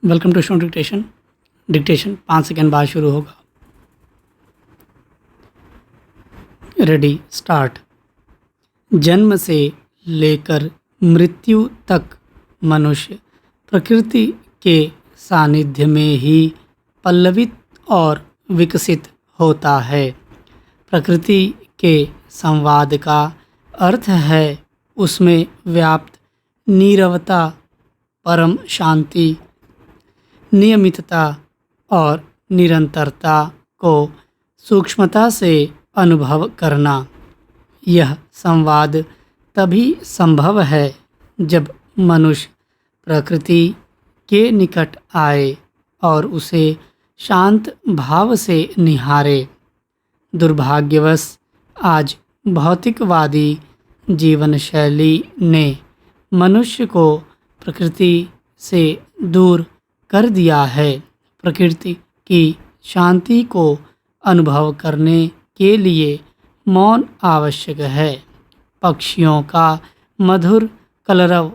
Welcome to student dictation. Dictation 5 second बाद शुरू होगा। Ready start. जन्म से लेकर मृत्यु तक मनुष्य प्रकृति के सानिध्य में ही पल्लवित और विकसित होता है। प्रकृति के संवाद का अर्थ है उसमें व्याप्त नीरवता, परम शांति, नियमितता और निरंतरता को सूक्ष्मता से अनुभव करना। यह संवाद तभी संभव है जब मनुष्य प्रकृति के निकट आए और उसे शांत भाव से निहारे। दुर्भाग्यवश आज भौतिकवादी जीवन शैली ने मनुष्य को प्रकृति से दूर कर दिया है। प्रकृति की शांति को अनुभव करने के लिए मौन आवश्यक है। पक्षियों का मधुर कलरव,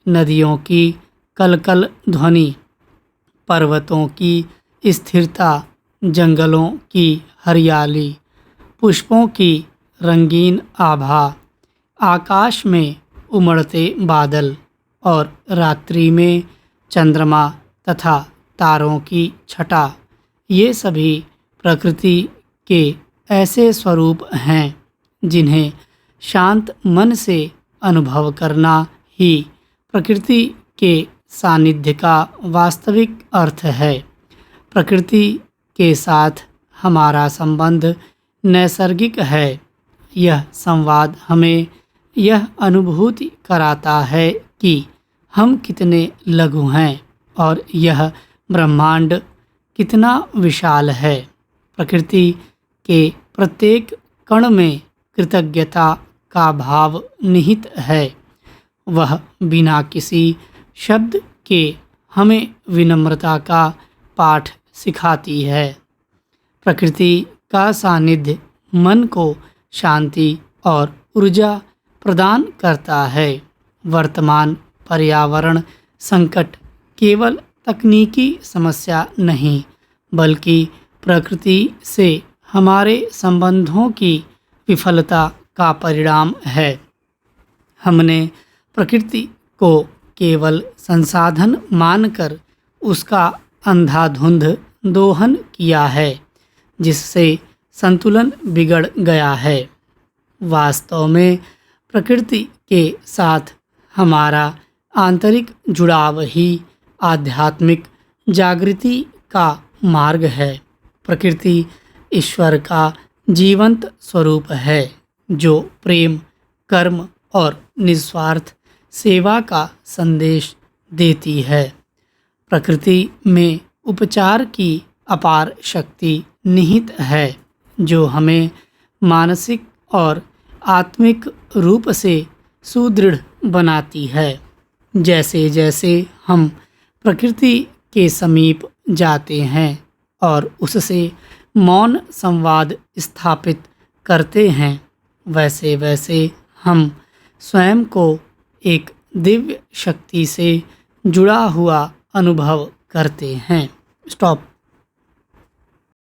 नदियों की कलकल ध्वनि, पर्वतों की स्थिरता, जंगलों की हरियाली, पुष्पों की रंगीन आभा, आकाश में उमड़ते बादल और रात्रि में चंद्रमा तथा तारों की छटा, ये सभी प्रकृति के ऐसे स्वरूप हैं जिन्हें शांत मन से अनुभव करना ही प्रकृति के सानिध्य का वास्तविक अर्थ है। प्रकृति के साथ हमारा संबंध नैसर्गिक है। यह संवाद हमें यह अनुभूति कराता है कि हम कितने लघु हैं और यह ब्रह्मांड कितना विशाल है। प्रकृति के प्रत्येक कण में कृतज्ञता का भाव निहित है। वह बिना किसी शब्द के हमें विनम्रता का पाठ सिखाती है। प्रकृति का सानिध्य मन को शांति और ऊर्जा प्रदान करता है। वर्तमान पर्यावरण संकट केवल तकनीकी समस्या नहीं, बल्कि प्रकृति से हमारे संबंधों की विफलता का परिणाम है। हमने प्रकृति को केवल संसाधन मानकर उसका अंधाधुंध दोहन किया है, जिससे संतुलन बिगड़ गया है। वास्तव में प्रकृति के साथ हमारा आंतरिक जुड़ाव ही आध्यात्मिक जागृति का मार्ग है। प्रकृति ईश्वर का जीवंत स्वरूप है, जो प्रेम, कर्म और निस्वार्थ सेवा का संदेश देती है। प्रकृति में उपचार की अपार शक्ति निहित है, जो हमें मानसिक और आत्मिक रूप से सुदृढ़ बनाती है। जैसे जैसे हम प्रकृति के समीप जाते हैं और उससे मौन संवाद स्थापित करते हैं, वैसे वैसे हम स्वयं को एक दिव्य शक्ति से जुड़ा हुआ अनुभव करते हैं। स्टॉप।